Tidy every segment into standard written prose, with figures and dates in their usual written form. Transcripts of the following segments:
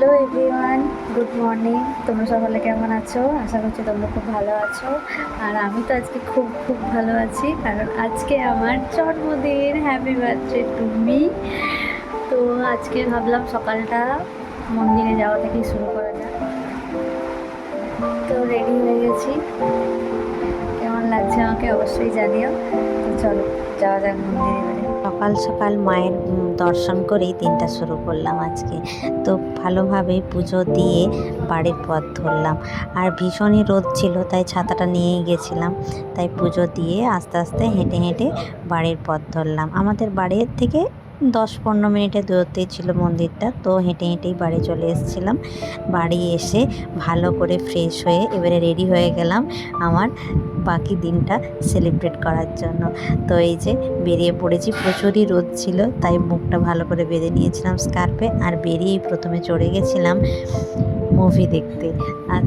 Hello everyone, good morning. তোমরা সকলে কেমন আছো? আশা করছি তোমরা খুব ভালো আছো। আর আমি তো আজকে খুব খুব ভালো আছি, কারণ আজকে আমার জন্মদিন। Happy birthday to me. তো আজকে ভাবলাম সকালটা মন্দিরে যাওয়া থেকেই শুরু করা যাক। তো রেডি হয়ে গেছি, কেমন লাগছে আমাকে অবশ্যই জানিও। তো চলো যাওয়া যাক মন্দিরে এবারে। সকাল সকাল মায়ের দর্শন করেই দিনটা শুরু করলাম আজকে। তো ভালোভাবে পুজো দিয়ে বাড়ির পথ ধরলাম। আর ভীষণই রোদ ছিল, তাই ছাতাটা নিয়েই গেছিলাম। তাই পুজো দিয়ে আস্তে আস্তে হেঁটে হেঁটে বাড়ির পথ ধরলাম। আমাদের বাড়ির থেকে 10-15 মিনিটের দূরত্বেই ছিল মন্দিরটা। তো হেঁটে হেঁটেই বাড়ি চলে এসেছিলাম। বাড়ি এসে ভালো করে ফ্রেশ হয়ে এবারে রেডি হয়ে গেলাম আমার বাকি দিনটা সেলিব্রেট করার জন্য। তো এই যে বেরিয়ে পড়েছি, প্রচুরই রোদ ছিল, তাই মুখটা ভালো করে বেঁধে নিয়েছিলাম স্কার্ফে। আর বেরিয়েই প্রথমে চড়ে গেছিলাম মুভি দেখতে। আজ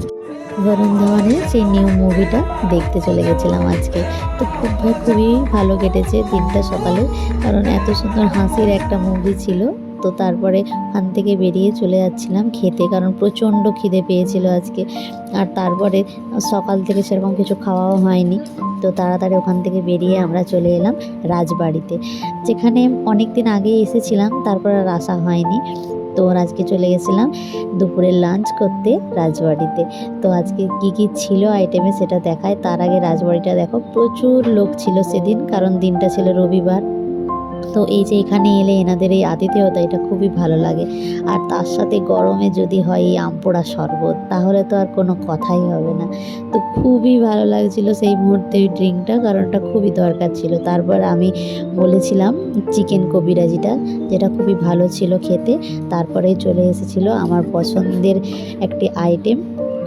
বরুণ ধাওয়ানের সেই নিউ মুভিটা দেখতে চলে গেছিলাম আজকে। তো খুবই ভালো কেটেছে দিনটা সকালে, কারণ এত সুন্দর হাসির একটা মুভি ছিল। তো তারপরে ওখান থেকে বেরিয়ে চলে যাচ্ছিলাম খেতে, কারণ প্রচণ্ড খিদে পেয়েছিল আজকে। আর তারপরে সকাল থেকে সেরকম কিছু খাওয়াও হয়নি। তো তাড়াতাড়ি ওখান থেকে বেরিয়ে আমরা চলে এলাম রাজবাড়িতে, যেখানে অনেক দিন আগে এসেছিলাম, তারপর আর আসা হয়নি। তো আজকে চলে গেছিলাম দুপুরের লাঞ্চ করতে রাজবাড়িতে। তো আজকে কি ছিল আইটেমে সেটা দেখায়, তার আগে রাজবাড়িটা দেখো, প্রচুর লোক ছিল সেদিন, কারণ দিনটা ছিল রবিবার। তো এই যে এখানে এলে এনাদের এই আতিথেয়তা, এটা খুবই ভালো লাগে। আর তার সাথে গরমে যদি হয় এই আমপোড়া শরবত, তাহলে তো আর কোনো কথাই হবে না। তো খুবই ভালো লাগছিল সেই মুহূর্তে ওই ড্রিঙ্কটা, কারণ ওটা খুবই দরকার ছিল। তারপর আমি বলেছিলাম চিকেন কবিরাজিটা, যেটা খুবই ভালো ছিল খেতে। তারপরে চলে এসেছিল আমার পছন্দের একটি আইটেম,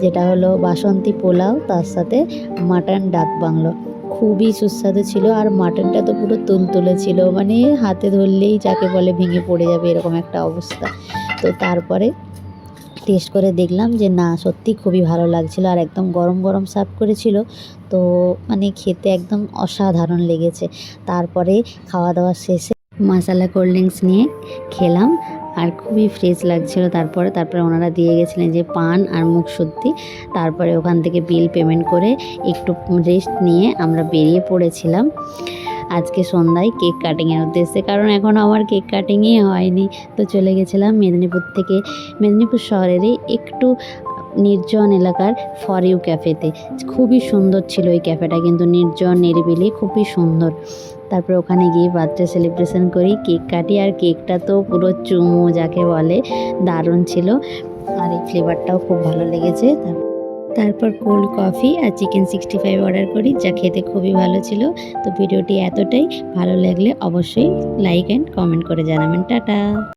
যেটা হলো বাসন্তী পোলাও, তার সাথে মাটন ডাক বাংলো। খুবই সুস্বাদু ছিল। আর মাটনটা তো পুরো তুলতুলে ছিল, মানে হাতে ধরলেই যাকে বলে ভেঙে পড়ে যাবে এরকম একটা অবস্থা। তো তারপরে টেস্ট করে দেখলাম যে না, সত্যি খুবই ভালো লাগছিল। আর একদম গরম গরম সার্ভ করেছিল, তো মানে খেতে একদম অসাধারণ লেগেছে। তারপরে খাওয়া দাওয়া শেষে মশলা কোল্ড ড্রিঙ্কস নিয়ে খেলাম, আর খুবই ফ্রেশ লাগছিল। তারপরে ওনারা দিয়ে গেছিলেন যে পান আর মুখশুদ্ধি। তারপরে ওখান থেকে বিল পেমেন্ট করে একটু রেস্ট নিয়ে আমরা বেরিয়ে পড়েছিলাম আজকে সন্ধ্যায় কেক কাটিংয়ের উদ্দেশ্যে, কারণ এখনও আমার কেক কাটিংই হয়নি। তো চলে গেছিলাম মেদিনীপুর শহরেরই একটু নির্জন এলাকার ফর ইউ ক্যাফেতে। খুবই সুন্দর ছিল ওই ক্যাফেটা, কিন্তু নির্জন নিরিবিলি, খুবই সুন্দর। তারপরে ওখানে গিয়ে বার্থডে সেলিব্রেশন করি, কেক কাটি। আর কেকটা তো পুরো চুমু যাকে বলে, দারুণ ছিল। আর এই ফ্লেভারটাও খুব ভালো লেগেছে। তারপর কোল্ড কফি আর চিকেন 65 অর্ডার করি, যা খেতে খুবই ভালো ছিল। তো ভিডিওটি এতটাই ভালো লাগলে অবশ্যই লাইক অ্যান্ড কমেন্ট করে জানাবেন। টাটা।